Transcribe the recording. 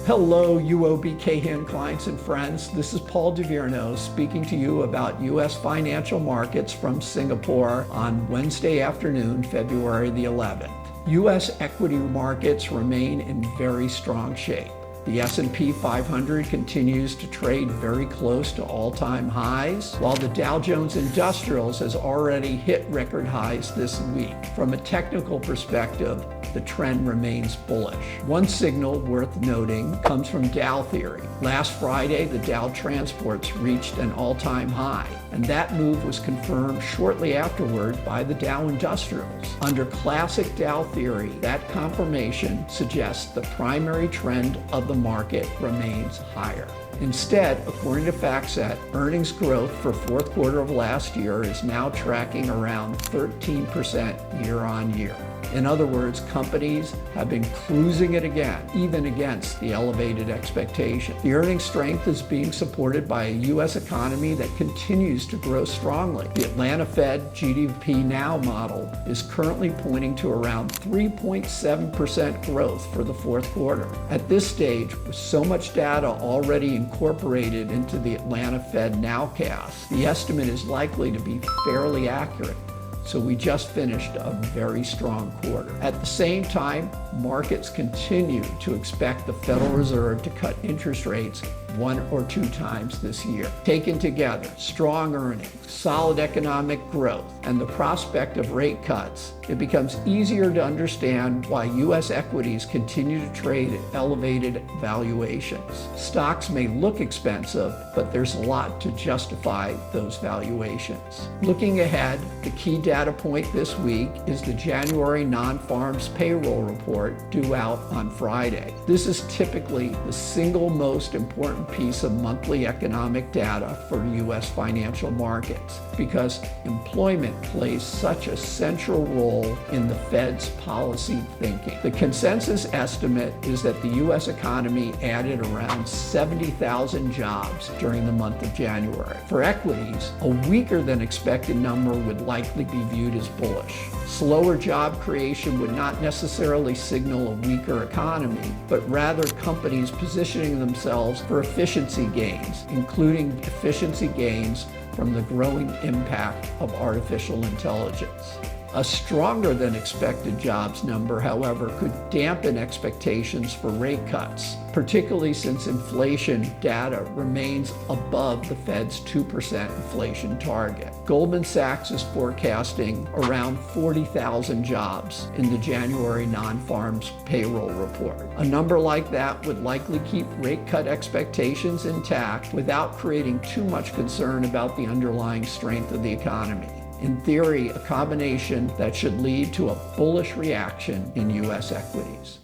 Hello, UOB Cahan clients and friends. This is Paul DeVierno speaking to you about U.S. financial markets from Singapore on Wednesday afternoon, February the 11th. U.S. equity markets remain in very strong shape. The S&P 500 continues to trade very close to all-time highs, while the Dow Jones Industrials has already hit record highs this week. From a technical perspective, the trend remains bullish. One signal worth noting comes from Dow Theory. Last Friday, the Dow Transports reached an all-time high, and that move was confirmed shortly afterward by the Dow Industrials. Under classic Dow Theory, that confirmation suggests the primary trend of the market remains higher. Instead, according to FactSet, earnings growth for fourth quarter of last year is now tracking around 13% year on year. In other words, companies have been cruising it again, even against the elevated expectation. The earnings strength is being supported by a U.S. economy that continues to grow strongly. The Atlanta Fed GDPNow model is currently pointing to around 3.7% growth for the fourth quarter. At this stage, with so much data already incorporated into the Atlanta Fed nowcast, the estimate is likely to be fairly accurate. So we just finished a very strong quarter. At the same time, markets continue to expect the Federal Reserve to cut interest rates 1 or 2 times this year. Taken together, strong earnings, solid economic growth, and the prospect of rate cuts, it becomes easier to understand why U.S. equities continue to trade at elevated valuations. Stocks may look expensive, but there's a lot to justify those valuations. Looking ahead, the key data point this week is the January Nonfarm's payroll report due out on Friday. This is typically the single most important piece of monthly economic data for U.S. financial markets because employment plays such a central role in the Fed's policy thinking. The consensus estimate is that the U.S. economy added around 70,000 jobs during the month of January. For equities, a weaker than expected number would likely be viewed as bullish. Slower job creation would not necessarily signal a weaker economy, but rather companies positioning themselves for efficiency gains, including efficiency gains from the growing impact of artificial intelligence. A stronger than expected jobs number, however, could dampen expectations for rate cuts, particularly since inflation data remains above the Fed's 2% inflation target. Goldman Sachs is forecasting around 40,000 jobs in the January Nonfarm's payroll report. A number like that would likely keep rate cut expectations intact without creating too much concern about the underlying strength of the economy. In theory, a combination that should lead to a bullish reaction in U.S. equities.